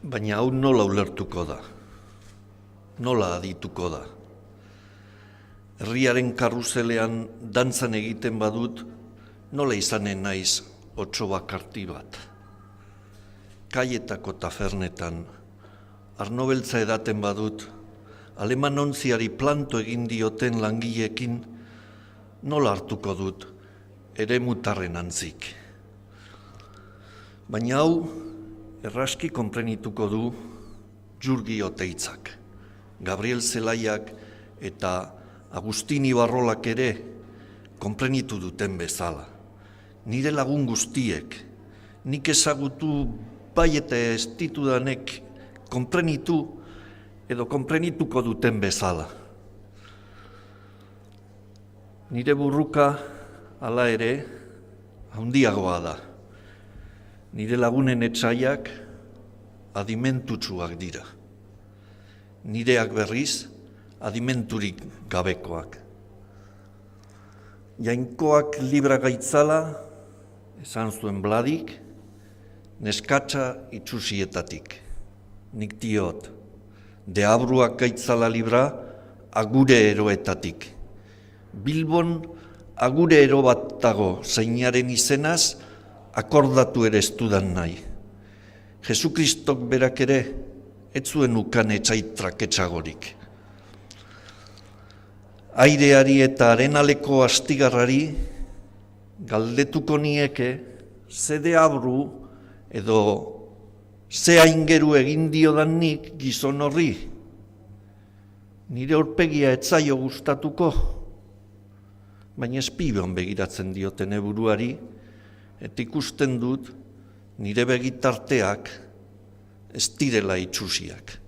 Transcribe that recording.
Baina hau nola ulertuko da, nola adituko da. Herriaren karruselean dantzan egiten badut, nola izanen naiz otso bakarti bat. Kaietako tafernetan, arno beltza edaten badut, aleman ontziari planto egin dioten langileekin, nola hartuko dut eremutarren antzik. Baina hau, erraski konprenituko du Jurgi Oteitzak, Gabriel Zelaiak eta Agustini Barrolak ere konprenitu duten bezala. Nire lagun guztiek, nik ezagutu bai eta ez ditudanek konprenitu edo konprenituko duten bezala. Nire burruka hala ere handiagoa da. Nire lagunen etsaiak adimentutsuak dira. Nireak berriz adimenturik gabekoak. Jainkoak libra gaitzala, esan zuen Bladik, neskatsa itxusietatik. Nik diot, deabruak gaitzala libra agure eroetatik. Bilbon agure ero bat dago zeinaren izenaz, akordatu ere ez dudan nahi. Jesukristok berak ere, ez zuen ukan etxaitrak etxagorik. Aireari eta arenaleko astigarrari, galdetuko nieke, ze deabru edo ze aingeru egin diodan nik gizon horri. Nire aurpegia ez zaio gustatuko, baina espibeon begiratzen dioten buruari, eta ikusten dut nire begitarteak ez direla itxusiak.